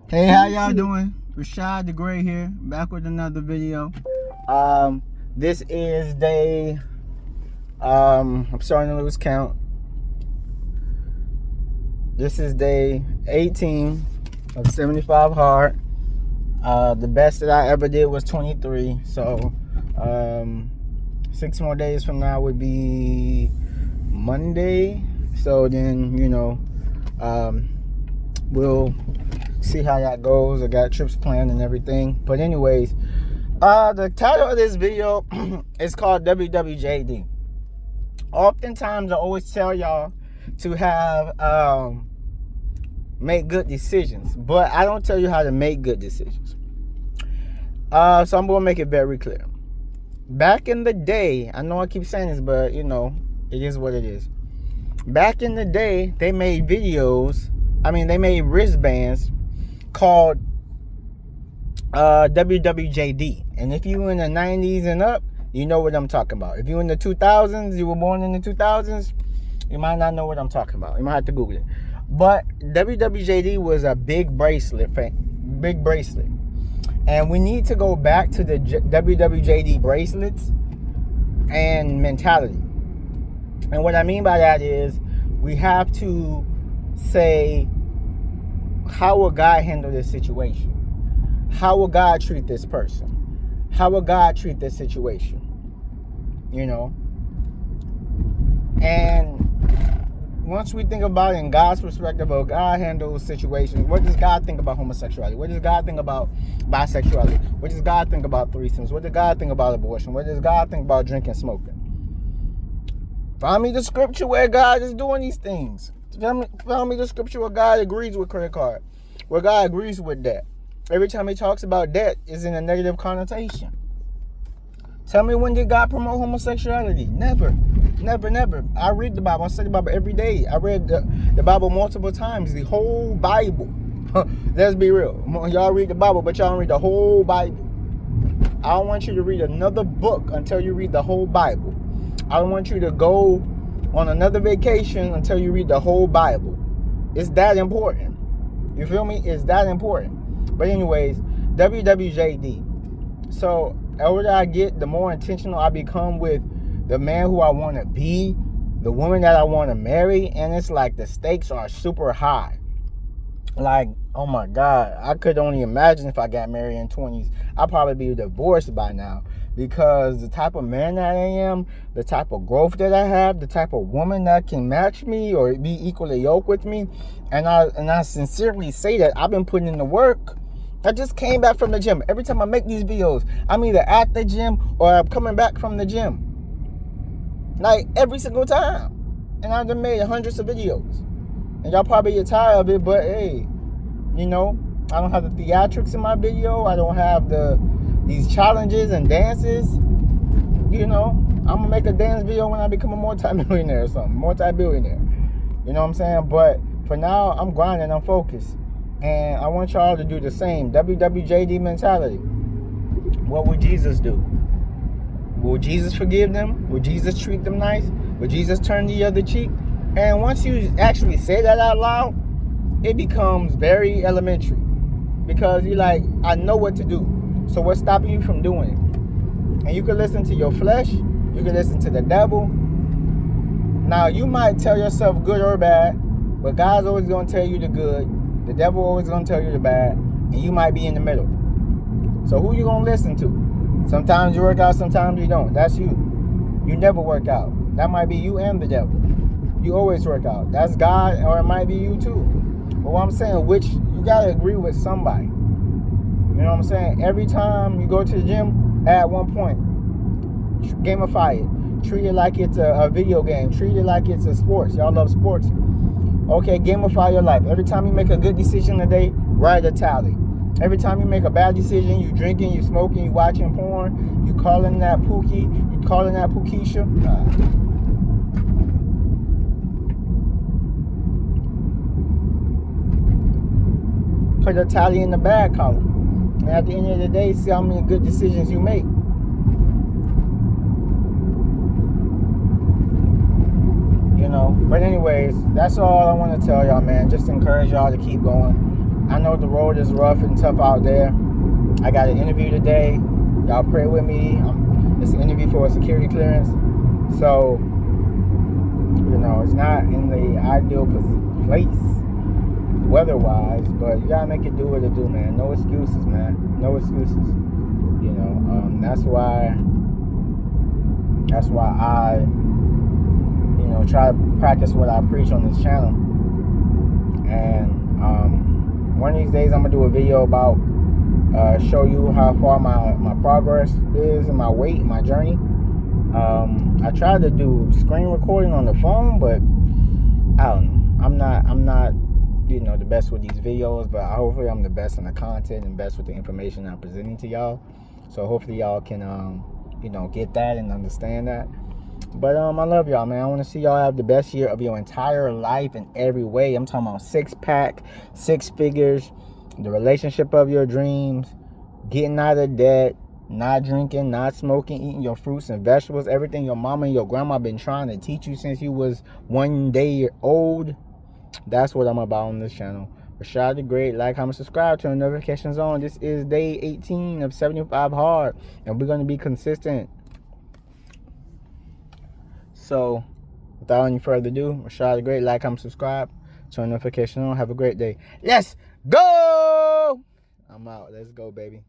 Hey, how y'all doing? Rashad the Gray here, back with another video. This is day, I'm starting to lose count. This is day 18 of 75 hard. The best that I ever did was 23. So, 6 more days from now would be Monday. So then, we'll see how that goes. I got trips planned and everything. But anyways, the title of this video is called WWJD. Oftentimes, I always tell y'all to have make good decisions, but I don't tell you how to make good decisions. So I'm gonna make it very clear. Back in the day, I know I keep saying this, but it is what it is. Back in the day, they made they made wristbands called WWJD. And if you in the 90s and up, you know what I'm talking about. If you in the 2000s, you were born in the 2000s, you might not know what I'm talking about. You might have to Google it. But WWJD was a big bracelet. And we need to go back to the WWJD bracelets and mentality. And what I mean by that is we have to say, how will God handle this situation? How will God treat this person? How will God treat this situation? And once we think about it in God's perspective, of God handles situations, what does God think about homosexuality? What does God think about bisexuality? What does God think about threesomes? What does God think about abortion? What does God think about drinking, smoking? Find me the scripture where God is doing these things. Find me the scripture where God agrees with credit card, where God agrees with debt. Every time he talks about debt, is in a negative connotation. Tell me, when did God promote homosexuality? Never. I read the Bible. I study the Bible every day. I read the Bible multiple times. The whole Bible. Let's be real. Y'all read the Bible, but y'all don't read the whole Bible. I don't want you to read another book until you read the whole Bible. I don't want you to go on another vacation until you read the whole Bible. It's that important. You feel me? It's that important. But anyways, WWJD. So the older I get, the more intentional I become with the man who I want to be, the woman that I want to marry, and it's like the stakes are super high. Like, oh my God, I could only imagine if I got married in 20s, I'd probably be divorced by now, because the type of man that I am, the type of growth that I have, the type of woman that can match me or be equally yoked with me, and I sincerely say that I've been putting in the work. I just came back from the gym. Every time I make these videos, I'm either at the gym or I'm coming back from the gym. Like, every single time. And I've done made hundreds of videos. And y'all probably get tired of it, but hey, I don't have the theatrics in my video. I don't have these challenges and dances. I'm gonna make a dance video when I become a multi-millionaire or something, multi-billionaire. You know what I'm saying? But for now, I'm grinding, I'm focused. And I want y'all to do the same. WWJD mentality. What would Jesus do? Will Jesus forgive them? Will Jesus treat them nice? Will Jesus turn the other cheek? And once you actually say that out loud, it becomes very elementary. Because you're like, I know what to do. So what's stopping you from doing it? And you can listen to your flesh. You can listen to the devil. Now, you might tell yourself good or bad, but God's always going to tell you the good. The devil always going to tell you the bad. And you might be in the middle. So who you going to listen to? Sometimes you work out, sometimes you don't. That's you. You never work out. That might be you and the devil. You always work out. That's God, or it might be you too. But what I'm saying, you got to agree with somebody. You know what I'm saying? Every time you go to the gym, at one point, gamify it. Treat it like it's a video game. Treat it like it's a sports. Y'all love sports. Okay, gamify your life. Every time you make a good decision today, write a tally. Every time you make a bad decision, you drinking, you smoking, you watching porn, you calling that Pookie, you calling that Pookisha. Put a tally in the bad column. And at the end of the day, see how many good decisions you make. But anyways, that's all I want to tell y'all, man. Just encourage y'all to keep going. I know the road is rough and tough out there. I got an interview today. Y'all pray with me. It's an interview for a security clearance. So, you know, it's not in the ideal place weather-wise, but you gotta make it do what it do, man. No excuses, man. No excuses. You know, that's why I, you know, try to practice what I preach on this channel. And one of these days I'm gonna do a video about show you how far my progress is and my weight, my journey. I tried to do screen recording on the phone, but I don't know. I'm not, you know, the best with these videos, but hopefully I'm the best in the content and best with the information I'm presenting to y'all. So hopefully y'all can, you know, get that and understand that. But I love y'all, man. I want to see y'all have the best year of your entire life in every way. I'm talking about 6-pack, 6 figures, the relationship of your dreams, getting out of debt, not drinking, not smoking, eating your fruits and vegetables, everything your mama and your grandma been trying to teach you since you was 1 day old. That's what I'm about on this channel. Rashad the Great. Like, comment, subscribe, turn notifications on. This is day 18 of 75 hard, and we're going to be consistent. So, without any further ado, Rashad the Great. Like, comment, subscribe, turn notifications on. Have a great day. Let's go! I'm out. Let's go, baby.